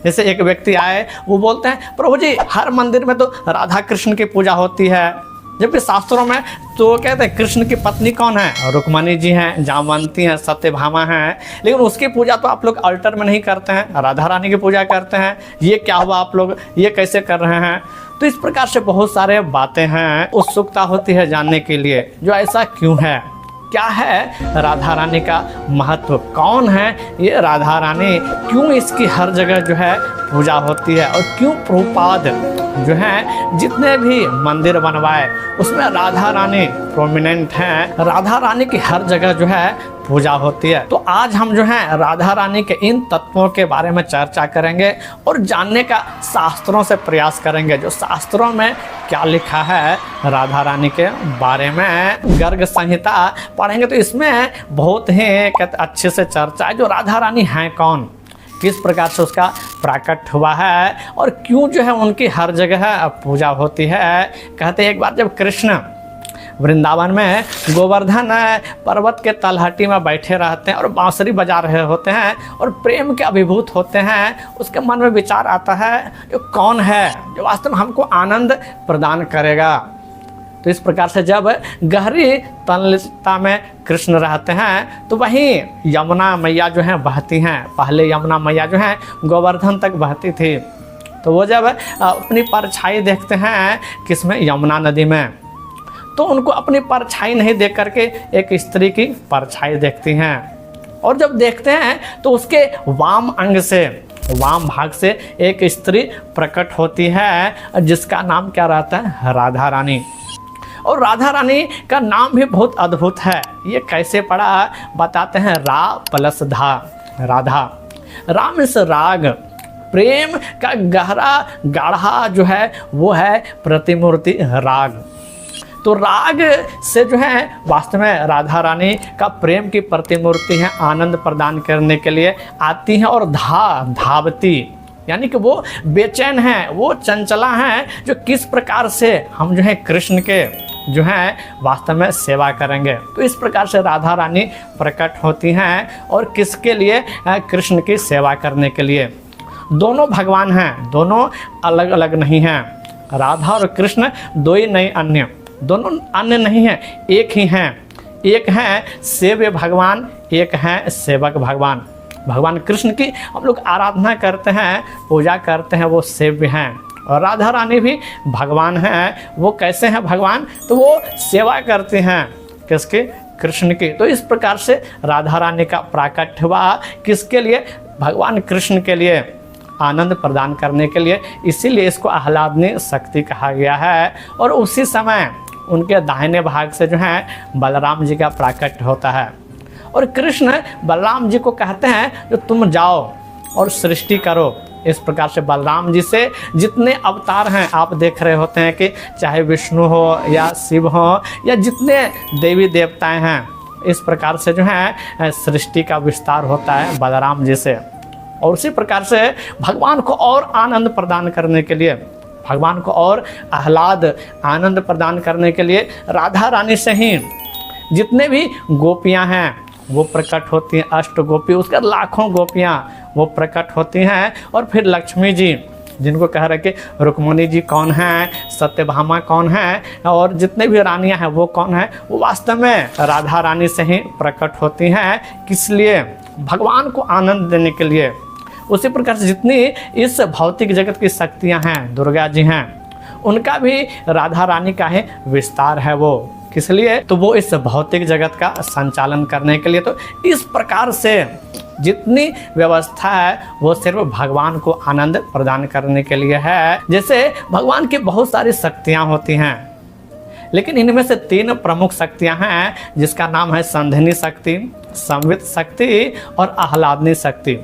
जैसे एक व्यक्ति आए, वो बोलते हैं प्रभु जी हर मंदिर में तो राधा कृष्ण की पूजा होती है, जबकि शास्त्रों में तो कहते हैं कृष्ण की पत्नी कौन है, रुक्मणी जी हैं, जामवंती हैं, सत्यभामा हैं, लेकिन उसकी पूजा तो आप लोग अल्टर में नहीं करते हैं, राधा रानी की पूजा करते हैं। ये क्या हुआ, आप लोग ये कैसे कर रहे हैं? तो इस प्रकार से बहुत सारे बातें हैं, उत्सुकता होती है जानने के लिए जो ऐसा क्यों है, क्या है राधा रानी का महत्व, कौन है ये राधा रानी, क्यों इसकी हर जगह जो है पूजा होती है, और क्यों प्रभुपाद जो है जितने भी मंदिर बनवाए उसमें राधा रानी प्रोमिनेंट हैं, राधा रानी की हर जगह जो है पूजा होती है। तो आज हम जो है राधा रानी के इन तत्वों के बारे में चर्चा करेंगे और जानने का शास्त्रों से प्रयास करेंगे, जो शास्त्रों में क्या लिखा है राधा रानी के बारे में। गर्ग संहिता पढ़ेंगे तो इसमें बहुत ही अच्छे से चर्चा है, जो राधा रानी हैं कौन, किस प्रकार से उसका प्राकट हुआ है, और क्यों जो है उनकी हर जगह पूजा होती है। कहते हैं एक बार जब कृष्ण वृंदावन में गोवर्धन पर्वत के तलहटी में बैठे रहते हैं और बांसुरी बजा रहे होते हैं और प्रेम के अभिभूत होते हैं, उसके मन में विचार आता है जो कौन है जो वास्तव में हमको आनंद प्रदान करेगा। तो इस प्रकार से जब गहरी तन्मयता में कृष्ण रहते हैं तो वहीं यमुना मैया जो हैं बहती हैं। पहले यमुना मैया जो हैं गोवर्धन तक बहती थी, तो वो जब अपनी परछाई देखते हैं किसमें, यमुना नदी में, तो उनको अपनी परछाई नहीं देख करके एक स्त्री की परछाई देखती हैं, और जब देखते हैं तो उसके वाम अंग से, वाम भाग से एक स्त्री प्रकट होती है जिसका नाम क्या रहता है, राधा रानी। और राधा रानी का नाम भी बहुत अद्भुत है। ये कैसे पड़ा बताते हैं, रा प्लस धा, राधा, राम इस राग, प्रेम का गहरा गाढ़ा जो है वो है प्रतिमूर्ति राग। तो राग से जो है वास्तव में राधा रानी का प्रेम की प्रतिमूर्ति है, आनंद प्रदान करने के लिए आती हैं, और धावती यानी कि वो बेचैन है, वो चंचला है, जो किस प्रकार से हम जो है कृष्ण के जो है वास्तव में सेवा करेंगे। तो इस प्रकार से राधा रानी प्रकट होती हैं, और किसके लिए, कृष्ण की सेवा करने के लिए। दोनों भगवान हैं, दोनों अलग अलग नहीं हैं। राधा और कृष्ण दो ही नहीं, अन्य दोनों अन्य नहीं हैं, एक ही हैं। एक हैं सेव्य भगवान, एक हैं सेवक भगवान। भगवान कृष्ण की हम लोग आराधना करते हैं, पूजा करते हैं, वो सेव्य हैं, और राधा रानी भी भगवान हैं। वो कैसे हैं भगवान, तो वो सेवा करते हैं किसके, कृष्ण की। तो इस प्रकार से राधा रानी का प्राकट्य हुआ, किसके लिए, भगवान कृष्ण के लिए, आनंद प्रदान करने के लिए। इसीलिए इसको आह्लादनी शक्ति कहा गया है। और उसी समय उनके दाहिने भाग से जो है बलराम जी का प्राकट्य होता है, और कृष्ण बलराम जी को कहते हैं जो तुम जाओ और सृष्टि करो। इस प्रकार से बलराम जी से जितने अवतार हैं आप देख रहे होते हैं कि चाहे विष्णु हो या शिव हो या जितने देवी देवताएं हैं, इस प्रकार से जो है सृष्टि का विस्तार होता है बलराम जी से। और उसी प्रकार से भगवान को और आनंद प्रदान करने के लिए, भगवान को और आह्लाद आनंद प्रदान करने के लिए राधा रानी से ही जितने भी गोपियां हैं वो प्रकट होती हैं। अष्ट गोपी, उसके लाखों गोपियां वो प्रकट होती हैं। और फिर लक्ष्मी जी, जिनको कह रहे कि रुक्मणी जी कौन हैं, सत्यभामा कौन हैं, और जितने भी रानियां हैं वो कौन हैं, वो वास्तव में राधा रानी से ही प्रकट होती हैं। किस लिए, भगवान को आनंद देने के लिए। उसी प्रकार से जितनी इस भौतिक जगत की शक्तियां हैं, दुर्गा जी हैं, उनका भी राधा रानी का ही विस्तार है। वो किस लिए, तो वो इस भौतिक जगत का संचालन करने के लिए। तो इस प्रकार से जितनी व्यवस्था है वो सिर्फ भगवान को आनंद प्रदान करने के लिए है। जैसे भगवान की बहुत सारी शक्तियां होती हैं, लेकिन इनमें से 3 प्रमुख शक्तियां हैं, जिसका नाम है संधिनी शक्ति, संवित शक्ति और आह्लादनी शक्ति।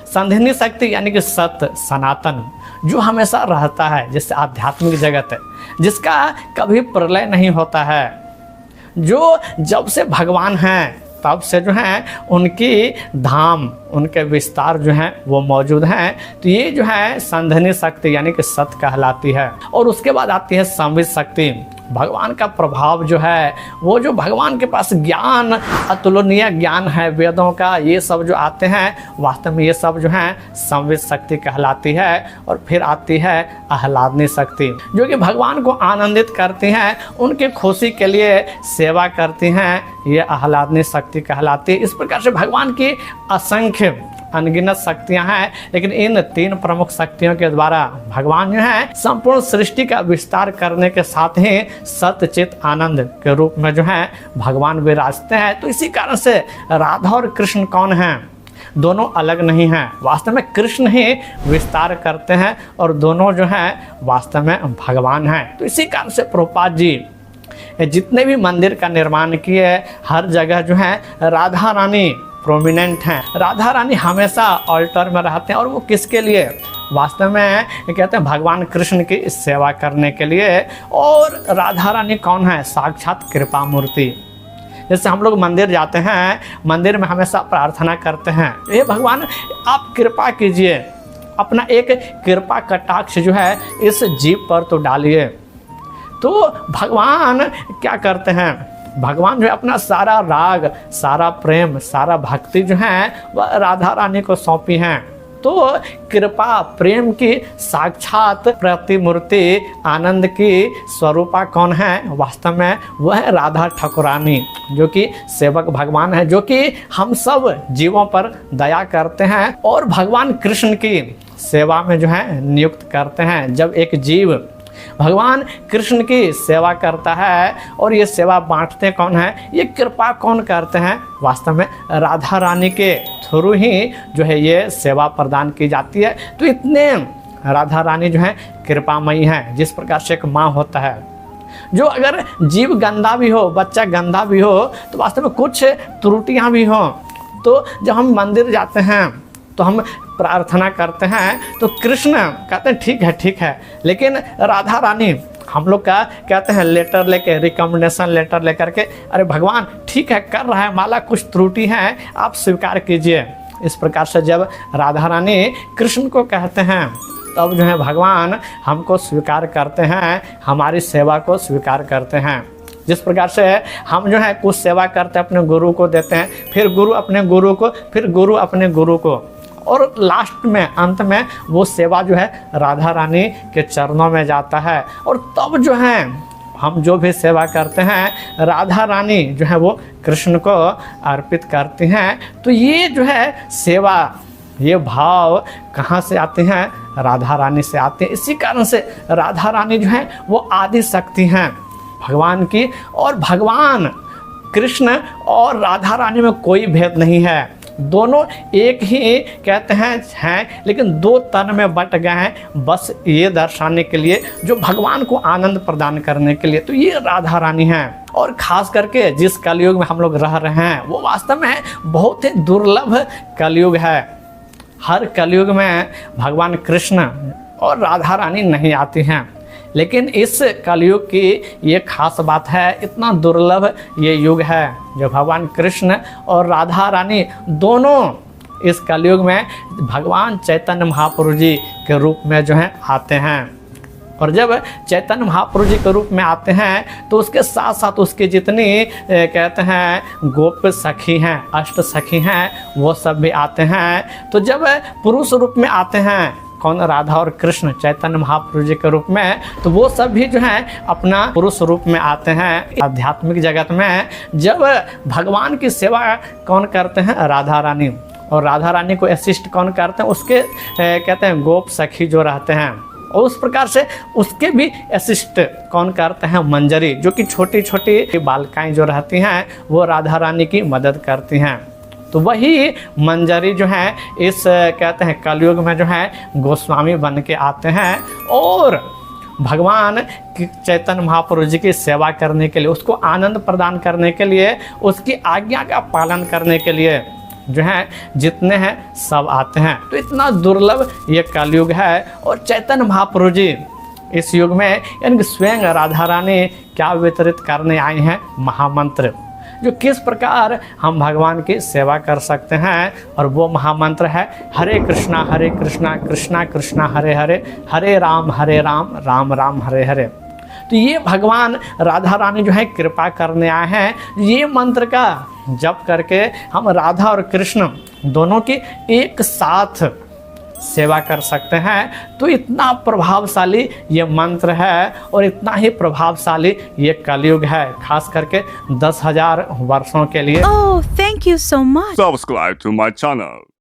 संधिनी शक्ति यानी कि सत्य, सनातन, जो हमेशा रहता है, जैसे आध्यात्मिक जगत है, जिसका कभी प्रलय नहीं होता है, जो जब से भगवान हैं तब से जो है उनकी धाम, उनके विस्तार जो हैं वो मौजूद हैं। तो ये जो है संधिनी शक्ति यानी कि सत्य कहलाती है। और उसके बाद आती है संवित शक्ति। भगवान का प्रभाव जो है, वो जो भगवान के पास ज्ञान, अतुलनीय ज्ञान है वेदों का, ये सब जो आते हैं वास्तव में ये सब जो है संवित शक्ति कहलाती है। और फिर आती है आह्लादनी शक्ति, जो कि भगवान को आनंदित करती हैं, उनकी खुशी के लिए सेवा करती हैं, ये आह्लादनी शक्ति कहलाती है। इस प्रकार से भगवान की असंख्य अनगिनत शक्तियां हैं, लेकिन इन 3 प्रमुख शक्तियों के द्वारा भगवान जो है संपूर्ण सृष्टि का विस्तार करने के साथ ही सत्य चित आनंद के रूप में जो है भगवान विराजते हैं। तो इसी कारण से राधा और कृष्ण कौन हैं? दोनों अलग नहीं हैं, वास्तव में कृष्ण ही विस्तार करते हैं और दोनों जो हैं वास्तव में भगवान हैं। तो इसी कारण से प्रभुपाद जी जितने भी मंदिर का निर्माण किए, हर जगह जो है राधा रानी प्रोमिनेंट हैं। राधा रानी हमेशा ऑल्टर में रहते हैं, और वो किसके लिए? वास्तव में कहते हैं भगवान कृष्ण की सेवा करने के लिए। और राधा रानी कौन है? साक्षात कृपा मूर्ति। जैसे हम लोग मंदिर जाते हैं, मंदिर में हमेशा प्रार्थना करते हैं, हे भगवान आप कृपा कीजिए, अपना एक कृपा कटाक्ष जो है इस जीव पर तो डालिए। तो भगवान क्या करते हैं? भगवान जो है अपना सारा राग, सारा प्रेम, सारा भक्ति जो है वह राधा रानी को सौंपी हैं। तो कृपा प्रेम की साक्षात प्रतिमूर्ति, आनंद की स्वरूपा कौन है? वास्तव में वह राधा ठाकुरानी, जो कि सेवक भगवान है, जो कि हम सब जीवों पर दया करते हैं और भगवान कृष्ण की सेवा में जो है नियुक्त करते हैं। जब एक जीव भगवान कृष्ण की सेवा करता है, और ये सेवा बांटते कौन है? ये कृपा कौन करते हैं? वास्तव में राधा रानी के थ्रू ही जो है ये सेवा प्रदान की जाती है। तो इतने राधा रानी जो है कृपामयी हैं। जिस प्रकार से एक माँ होता है, जो अगर जीव गंदा भी हो, बच्चा गंदा भी हो, तो वास्तव में कुछ त्रुटियाँ भी हो, तो जब हम मंदिर जाते हैं तो हम प्रार्थना करते हैं, तो कृष्ण कहते हैं ठीक है, लेकिन राधा रानी हम लोग का कहते हैं लेटर लेके, रिकमेंडेशन लेटर लेकर के, अरे भगवान ठीक है कर रहा है, माला कुछ त्रुटि है, आप स्वीकार कीजिए। इस प्रकार से जब राधा रानी कृष्ण को कहते हैं, तब जो है भगवान हमको स्वीकार करते हैं, हमारी सेवा को स्वीकार करते हैं। जिस प्रकार से हम जो है कुछ सेवा करते हैं, अपने गुरु को देते हैं, फिर गुरु अपने गुरु को, फिर गुरु अपने गुरु को, और लास्ट में अंत में वो सेवा जो है राधा रानी के चरणों में जाता है। और तब जो है हम जो भी सेवा करते हैं, राधा रानी जो है वो कृष्ण को अर्पित करती हैं। तो ये जो है सेवा, ये भाव कहाँ से आते हैं? राधा रानी से आते हैं। इसी कारण से राधा रानी जो है वो आदि शक्ति हैं भगवान की, और भगवान कृष्ण और राधा रानी में कोई भेद नहीं है, दोनों एक ही कहते हैं, लेकिन 2 तन में बट गए हैं, बस ये दर्शाने के लिए, जो भगवान को आनंद प्रदान करने के लिए। तो ये राधा रानी हैं। और खास करके जिस कलयुग में हम लोग रह रहे हैं, वो वास्तव में बहुत ही दुर्लभ कलयुग है। हर कलयुग में भगवान कृष्ण और राधा रानी नहीं आती हैं, लेकिन इस कलयुग की ये खास बात है, इतना दुर्लभ ये युग है जो भगवान कृष्ण और राधा रानी दोनों इस कलयुग में भगवान चैतन्य महाप्रभु जी के रूप में जो है आते हैं। और जब चैतन्य महाप्रभु जी के रूप में आते हैं, तो उसके साथ साथ उसके जितनी कहते हैं गोप सखी हैं, अष्ट सखी हैं, वो सब भी आते हैं। तो जब पुरुष रूप में आते हैं, कौन? राधा और कृष्ण चैतन्य महाप्रभु जी के रूप में, तो वो सब भी जो है अपना पुरुष रूप में आते हैं। आध्यात्मिक जगत में जब भगवान की सेवा कौन करते हैं? राधा रानी। और राधा रानी को असिस्ट कौन करते हैं? उसके कहते हैं गोप सखी जो रहते हैं, और उस प्रकार से उसके भी असिस्ट कौन करते हैं? मंजरी, जो कि छोटी छोटी बालिकाएं जो रहती हैं, वो राधा रानी की मदद करती हैं। तो वही मंजरी जो है इस कहते हैं कलयुग में जो है गोस्वामी बन के आते हैं, और भगवान चैतन्य महाप्रभु जी की सेवा करने के लिए, उसको आनंद प्रदान करने के लिए, उसकी आज्ञा का पालन करने के लिए जो है जितने हैं सब आते हैं। तो इतना दुर्लभ ये कलयुग है। और चैतन्य महाप्रभु जी इस युग में यानी स्वयं राधा रानी क्या वितरित करने आए हैं? महामंत्र, जो किस प्रकार हम भगवान की सेवा कर सकते हैं। और वो महामंत्र है हरे कृष्णा कृष्णा कृष्णा हरे हरे, हरे राम राम राम हरे हरे। तो ये भगवान राधा रानी जो है कृपा करने आए हैं। ये मंत्र का जप करके हम राधा और कृष्ण दोनों की एक साथ सेवा कर सकते हैं। तो इतना प्रभावशाली ये मंत्र है और इतना ही प्रभावशाली ये कलयुग है, खास करके 10,000 वर्षों के लिए। Oh, thank you so much. Subscribe to my channel.